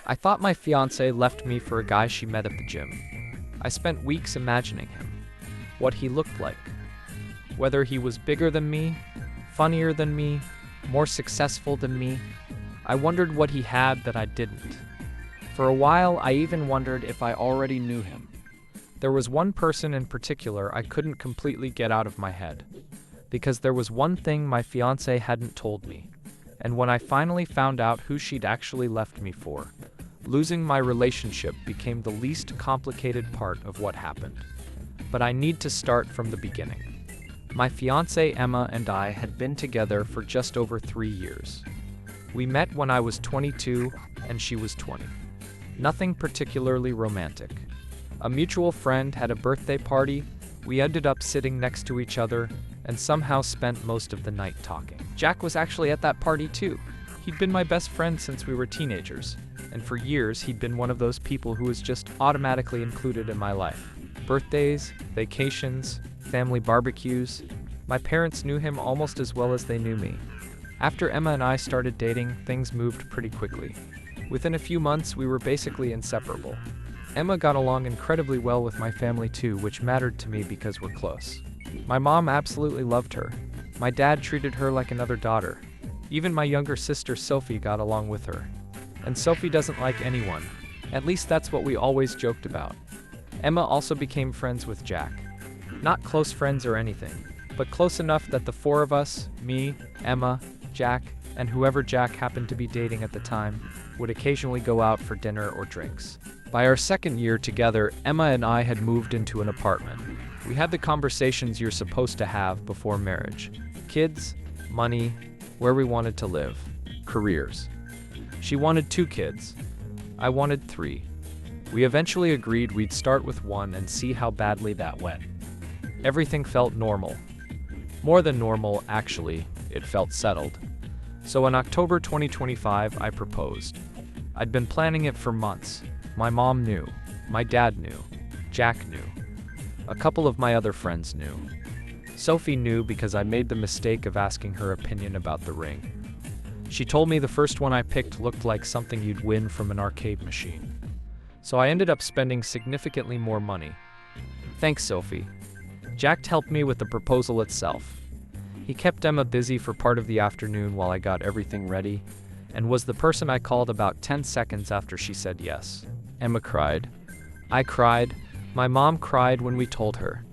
I thought my fiancé left me for a guy she met at the gym. I spent weeks imagining him, what he looked like, whether he was bigger than me, funnier than me, more successful than me. I wondered what he had that I didn't. For a while, I even wondered if I already knew him. There was one person in particular I couldn't completely get out of my head, because there was one thing my fiancé hadn't told me. And when I finally found out who she'd actually left me for, losing my relationship became the least complicated part of what happened. But I need to start from the beginning. My fiancée Emma and I had been together for just over 3 years. We met when I was 22 and she was 20. Nothing particularly romantic. A mutual friend had a birthday party, we ended up sitting next to each other, and somehow spent most of the night talking. Jack was actually at that party too. He'd been my best friend since we were teenagers, and for years he'd been one of those people who was just automatically included in my life. Birthdays, vacations, family barbecues. My parents knew him almost as well as they knew me. After Emma and I started dating, things moved pretty quickly. Within a few months, we were basically inseparable. Emma got along incredibly well with my family too, which mattered to me because we're close. My mom absolutely loved her. My dad treated her like another daughter. Even my younger sister Sophie got along with her. And Sophie doesn't like anyone. At least that's what we always joked about. Emma also became friends with Jack. Not close friends or anything, but close enough that the four of us, me, Emma, Jack, and whoever Jack happened to be dating at the time, would occasionally go out for dinner or drinks. By our second year together, Emma and I had moved into an apartment. We had the conversations you're supposed to have before marriage. Kids, money, where we wanted to live, careers. She wanted 2 kids. I wanted 3. We eventually agreed we'd start with 1 and see how badly that went. Everything felt normal. More than normal, actually, it felt settled. So in October 2025, I proposed. I'd been planning it for months. My mom knew. My dad knew. Jack knew. A couple of my other friends knew. Sophie knew because I made the mistake of asking her opinion about the ring. She told me the first one I picked looked like something you'd win from an arcade machine. So I ended up spending significantly more money. Thanks, Sophie. Jack helped me with the proposal itself. He kept Emma busy for part of the afternoon while I got everything ready, and was the person I called about 10 seconds after she said yes. Emma cried. I cried. My mom cried when we told her.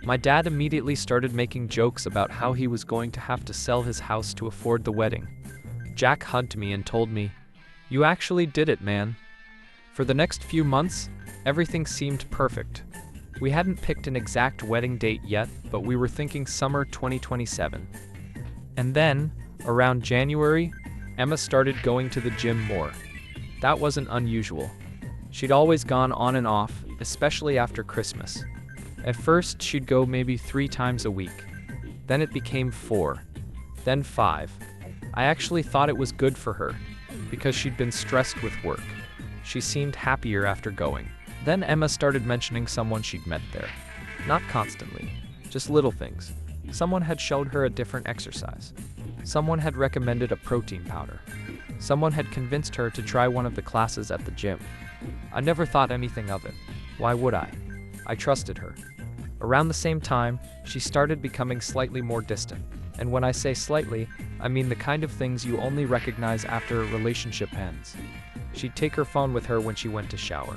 My dad immediately started making jokes about how he was going to have to sell his house to afford the wedding. Jack hugged me and told me, "You actually did it, man." For the next few months, everything seemed perfect. We hadn't picked an exact wedding date yet, but we were thinking summer 2027. And then, around January, Emma started going to the gym more. That wasn't unusual. She'd always gone on and off, especially after Christmas. At first, she'd go maybe 3 times a week. Then it became 4. Then 5. I actually thought it was good for her, because she'd been stressed with work. She seemed happier after going. Then Emma started mentioning someone she'd met there. Not constantly, just little things. Someone had showed her a different exercise. Someone had recommended a protein powder. Someone had convinced her to try one of the classes at the gym. I never thought anything of it. Why would I? I trusted her. Around the same time, she started becoming slightly more distant. And when I say slightly, I mean the kind of things you only recognize after a relationship ends. She'd take her phone with her when she went to shower.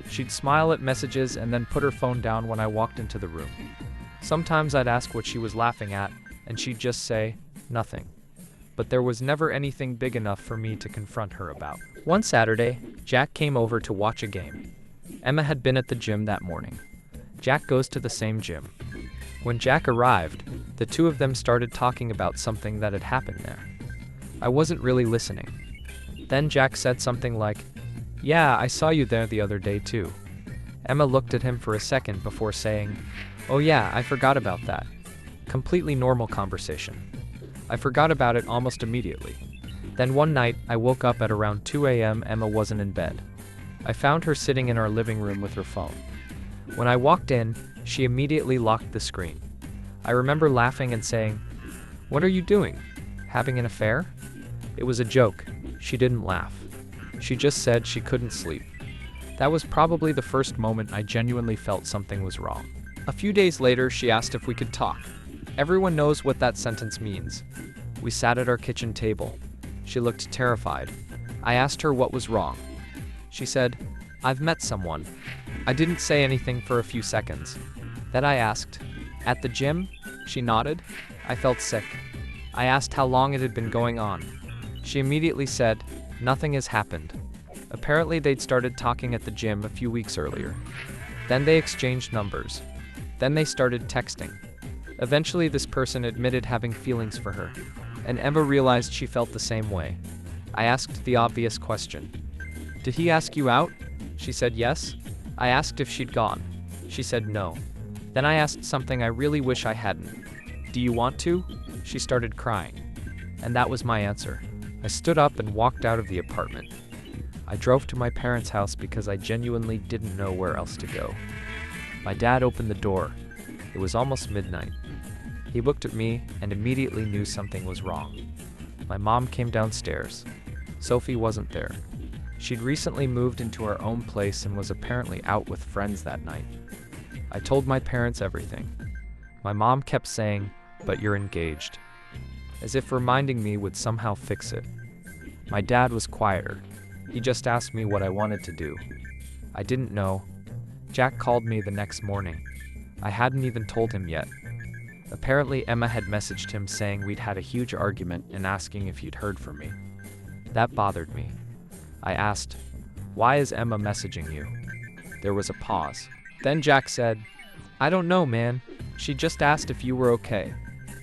She'd smile at messages and then put her phone down when I walked into the room. Sometimes I'd ask what she was laughing at, and she'd just say, "Nothing." But there was never anything big enough for me to confront her about. One Saturday, Jack came over to watch a game. Emma had been at the gym that morning. Jack goes to the same gym. When Jack arrived, the two of them started talking about something that had happened there. I wasn't really listening. Then Jack said something like, "Yeah, I saw you there the other day too." Emma looked at him for a second before saying, "Oh yeah, I forgot about that." Completely normal conversation. I forgot about it almost immediately. Then one night, I woke up at around 2 a.m. Emma wasn't in bed. I found her sitting in our living room with her phone. When I walked in, she immediately locked the screen. I remember laughing and saying, "What are you doing? Having an affair?" It was a joke. She didn't laugh. She just said she couldn't sleep. That was probably the first moment I genuinely felt something was wrong. A few days later, she asked if we could talk. Everyone knows what that sentence means. We sat at our kitchen table. She looked terrified. I asked her what was wrong. She said, "I've met someone." I didn't say anything for a few seconds. Then I asked, "At the gym?" She nodded. I felt sick. I asked how long it had been going on. She immediately said, "Nothing has happened." Apparently they'd started talking at the gym a few weeks earlier. Then they exchanged numbers. Then they started texting. Eventually this person admitted having feelings for her, and Emma realized she felt the same way. I asked the obvious question. "Did he ask you out?" She said yes. I asked if she'd gone. She said no. Then I asked something I really wish I hadn't. "Do you want to?" She started crying. And that was my answer. I stood up and walked out of the apartment. I drove to my parents' house because I genuinely didn't know where else to go. My dad opened the door. It was almost midnight. He looked at me and immediately knew something was wrong. My mom came downstairs. Sophie wasn't there. She'd recently moved into her own place and was apparently out with friends that night. I told my parents everything. My mom kept saying, "But you're engaged," as if reminding me would somehow fix it. My dad was quieter. He just asked me what I wanted to do. I didn't know. Jack called me the next morning. I hadn't even told him yet. Apparently Emma had messaged him saying we'd had a huge argument and asking if he'd heard from me. That bothered me. I asked, "Why is Emma messaging you?" There was a pause. Then Jack said, "I don't know, man. She just asked if you were okay."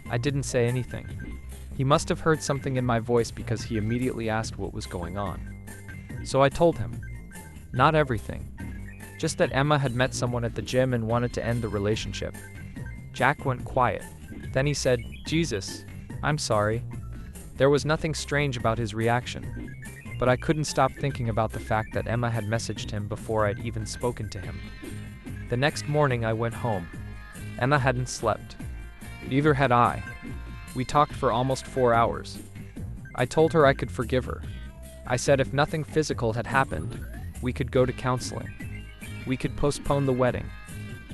I didn't say anything. He must have heard something in my voice because he immediately asked what was going on. So I told him. Not everything. Just that Emma had met someone at the gym and wanted to end the relationship. Jack went quiet. Then he said, "Jesus, I'm sorry." There was nothing strange about his reaction, but I couldn't stop thinking about the fact that Emma had messaged him before I'd even spoken to him. The next morning I went home. Emma hadn't slept. Neither had I. We talked for almost 4 hours. I told her I could forgive her. I said if nothing physical had happened, we could go to counseling. We could postpone the wedding.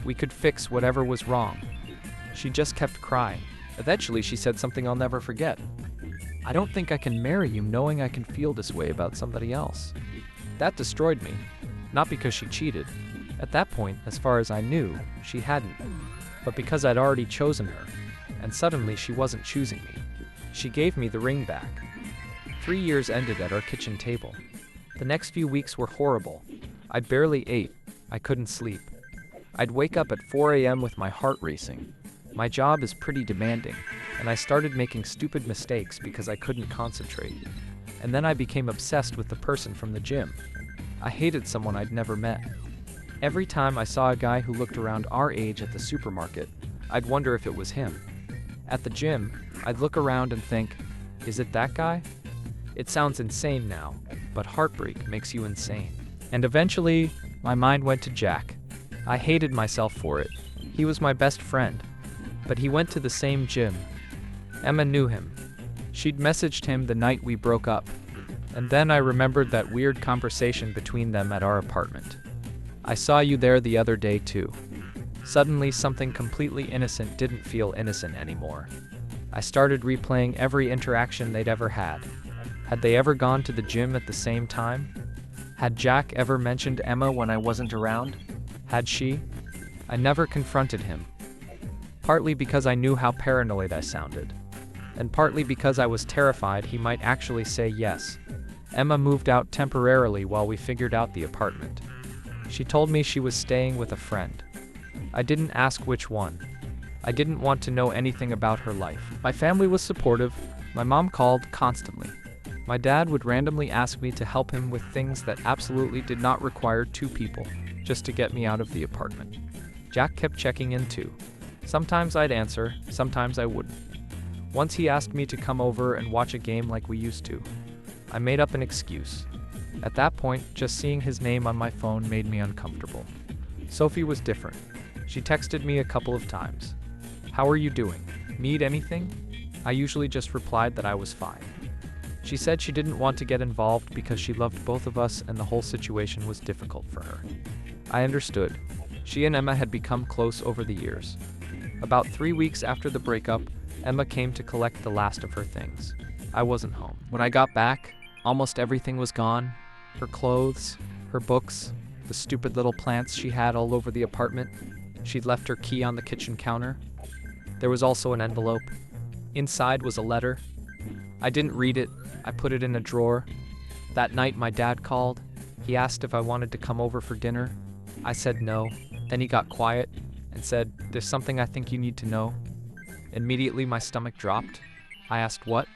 We could fix whatever was wrong. She just kept crying. Eventually she said something I'll never forget. "I don't think I can marry you knowing I can feel this way about somebody else." That destroyed me. Not because she cheated. At that point, as far as I knew, she hadn't. But because I'd already chosen her, and suddenly she wasn't choosing me. She gave me the ring back. 3 years ended at our kitchen table. The next few weeks were horrible. I barely ate. I couldn't sleep. I'd wake up at 4 a.m. with my heart racing. My job is pretty demanding, and I started making stupid mistakes because I couldn't concentrate. And then I became obsessed with the person from the gym. I hated someone I'd never met. Every time I saw a guy who looked around our age at the supermarket, I'd wonder if it was him. At the gym, I'd look around and think, is it that guy? It sounds insane now, but heartbreak makes you insane. And eventually, my mind went to Jack. I hated myself for it. He was my best friend. But he went to the same gym. Emma knew him. She'd messaged him the night we broke up. And then I remembered that weird conversation between them at our apartment. "I saw you there the other day too." Suddenly something completely innocent didn't feel innocent anymore. I started replaying every interaction they'd ever had. Had they ever gone to the gym at the same time? Had Jack ever mentioned Emma when I wasn't around? Had she? I never confronted him. Partly because I knew how paranoid I sounded, and partly because I was terrified he might actually say yes. Emma moved out temporarily while we figured out the apartment. She told me she was staying with a friend. I didn't ask which one. I didn't want to know anything about her life. My family was supportive. My mom called constantly. My dad would randomly ask me to help him with things that absolutely did not require 2 people, just to get me out of the apartment. Jack kept checking in too. Sometimes I'd answer, sometimes I wouldn't. Once he asked me to come over and watch a game like we used to. I made up an excuse. At that point, just seeing his name on my phone made me uncomfortable. Sophie was different. She texted me a couple of times. "How are you doing? Need anything?" I usually just replied that I was fine. She said she didn't want to get involved because she loved both of us and the whole situation was difficult for her. I understood. She and Emma had become close over the years. About 3 weeks after the breakup, Emma came to collect the last of her things. I wasn't home. When I got back, almost everything was gone. Her clothes, her books, the stupid little plants she had all over the apartment. She'd left her key on the kitchen counter. There was also an envelope. Inside was a letter. I didn't read it. I put it in a drawer. That night my dad called. He asked if I wanted to come over for dinner. I said no. Then he got quiet and said, "There's something I think you need to know." Immediately my stomach dropped. I asked what?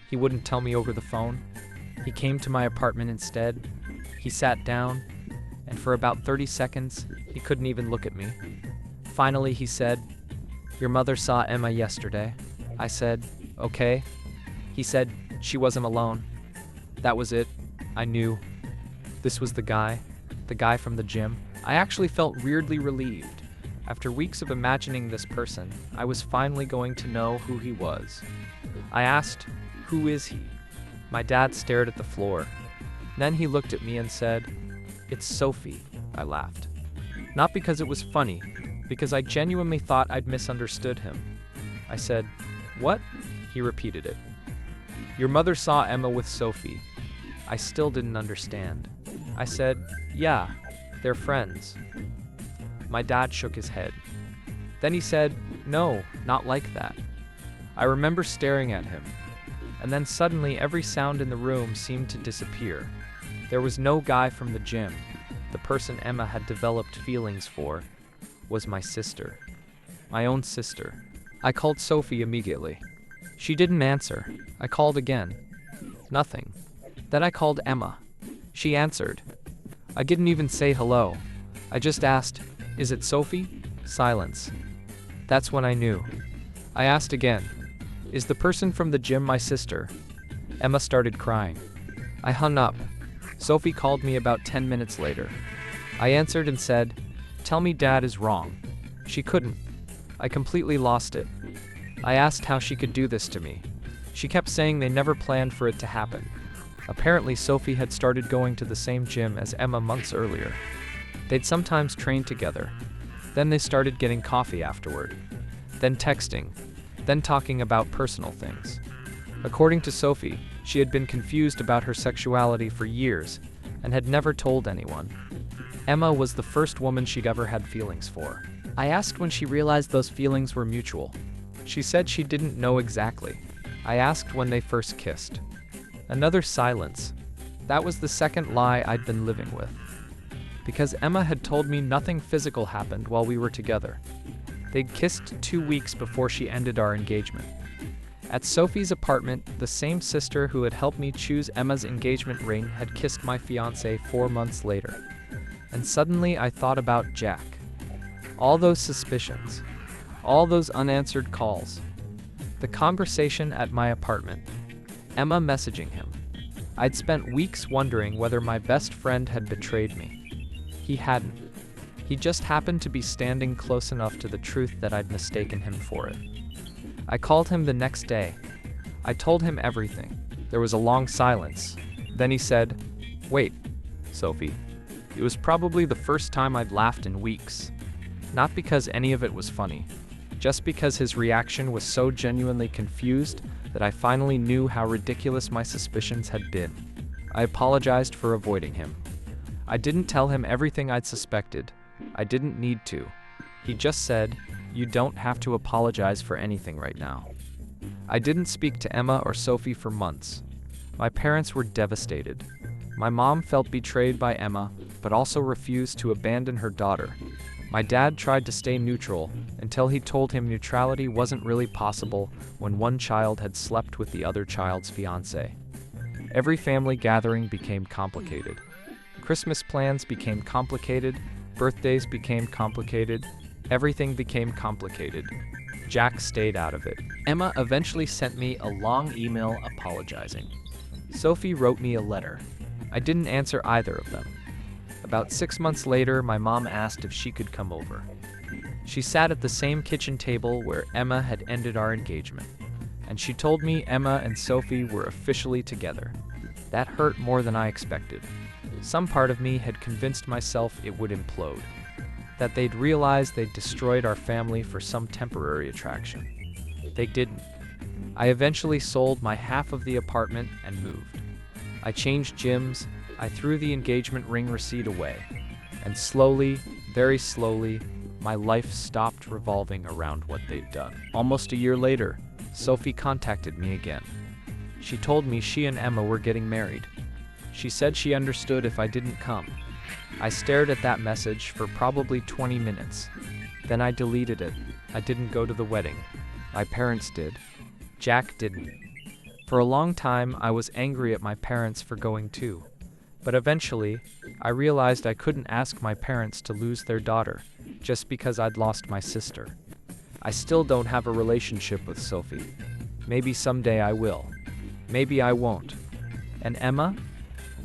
He wouldn't tell me over the phone. He came to my apartment instead. He sat down, and for about 30 seconds, he couldn't even look at me. Finally, he said, "Your mother saw Emma yesterday." I said, "Okay." He said she wasn't alone. That was it. I knew. This was the guy from the gym. I actually felt weirdly relieved. After weeks of imagining this person, I was finally going to know who he was. I asked, "Who is he?" My dad stared at the floor. Then he looked at me and said, "It's Sophie." I laughed. Not because it was funny, because I genuinely thought I'd misunderstood him. I said, "What?" He repeated it. "Your mother saw Emma with Sophie." I still didn't understand. I said, "Yeah, they're friends." My dad shook his head. Then he said, "No, not like that." I remember staring at him, and then suddenly every sound in the room seemed to disappear. There was no guy from the gym. The person Emma had developed feelings for was my sister. My own sister. I called Sophie immediately. She didn't answer. I called again. Nothing. Then I called Emma. She answered. I didn't even say hello. I just asked, "Is it Sophie?" Silence. That's when I knew. I asked again, "Is the person from the gym my sister?" Emma started crying. I hung up. Sophie called me about 10 minutes later. I answered and said, "Tell me Dad is wrong." She couldn't. I completely lost it. I asked how she could do this to me. She kept saying they never planned for it to happen. Apparently Sophie had started going to the same gym as Emma months earlier. They'd sometimes train together. Then they started getting coffee afterward. Then texting. Then talking about personal things. According to Sophie, she had been confused about her sexuality for years and had never told anyone. Emma was the first woman she'd ever had feelings for. I asked when she realized those feelings were mutual. She said she didn't know exactly. I asked when they first kissed. Another silence. That was the second lie I'd been living with. Because Emma had told me nothing physical happened while we were together. They'd kissed 2 weeks before she ended our engagement. At Sophie's apartment, the same sister who had helped me choose Emma's engagement ring had kissed my fiancé 4 months later. And suddenly I thought about Jack. All those suspicions. All those unanswered calls. The conversation at my apartment. Emma messaging him. I'd spent weeks wondering whether my best friend had betrayed me. He hadn't. He just happened to be standing close enough to the truth that I'd mistaken him for it. I called him the next day. I told him everything. There was a long silence. Then he said, "Wait, Sophie." It was probably the first time I'd laughed in weeks. Not because any of it was funny, just because his reaction was so genuinely confused that I finally knew how ridiculous my suspicions had been. I apologized for avoiding him. I didn't tell him everything I'd suspected. I didn't need to. He just said, "You don't have to apologize for anything right now." I didn't speak to Emma or Sophie for months. My parents were devastated. My mom felt betrayed by Emma, but also refused to abandon her daughter. My dad tried to stay neutral until he told him neutrality wasn't really possible when one child had slept with the other child's fiancé. Every family gathering became complicated. Christmas plans became complicated, birthdays became complicated, everything became complicated. Jack stayed out of it. Emma eventually sent me a long email apologizing. Sophie wrote me a letter. I didn't answer either of them. About 6 months later, my mom asked if she could come over. She sat at the same kitchen table where Emma had ended our engagement. and she told me Emma and Sophie were officially together. That hurt more than I expected. Some part of me had convinced myself it would implode, that they'd realize they'd destroyed our family for some temporary attraction. They didn't. I eventually sold my half of the apartment and moved. I changed gyms, I threw the engagement ring receipt away, and slowly, very slowly, my life stopped revolving around what they'd done. Almost a year later, Sophie contacted me again. She told me she and Emma were getting married. She said she understood if I didn't come. I stared at that message for probably 20 minutes. Then I deleted it. I didn't go to the wedding. My parents did. Jack didn't. For a long time, I was angry at my parents for going too. But eventually, I realized I couldn't ask my parents to lose their daughter just because I'd lost my sister. I still don't have a relationship with Sophie. Maybe someday I will. Maybe I won't. And Emma?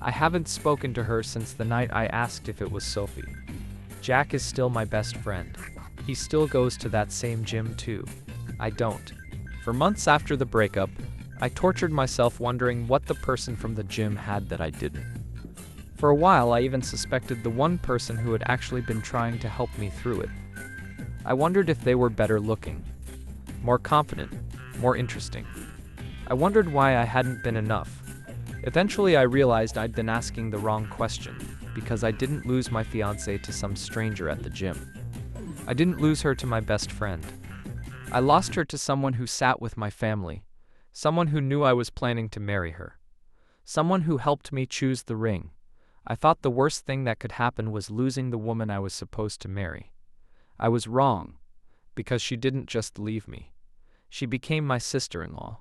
I haven't spoken to her since the night I asked if it was Sophie. Jack is still my best friend. He still goes to that same gym too. I don't. For months after the breakup, I tortured myself wondering what the person from the gym had that I didn't. For a while, I even suspected the one person who had actually been trying to help me through it. I wondered if they were better looking, more confident, more interesting. I wondered why I hadn't been enough. Eventually, I realized I'd been asking the wrong question, because I didn't lose my fiancée to some stranger at the gym. I didn't lose her to my best friend. I lost her to someone who sat with my family, someone who knew I was planning to marry her, someone who helped me choose the ring. I thought the worst thing that could happen was losing the woman I was supposed to marry. I was wrong, because she didn't just leave me. She became my sister-in-law.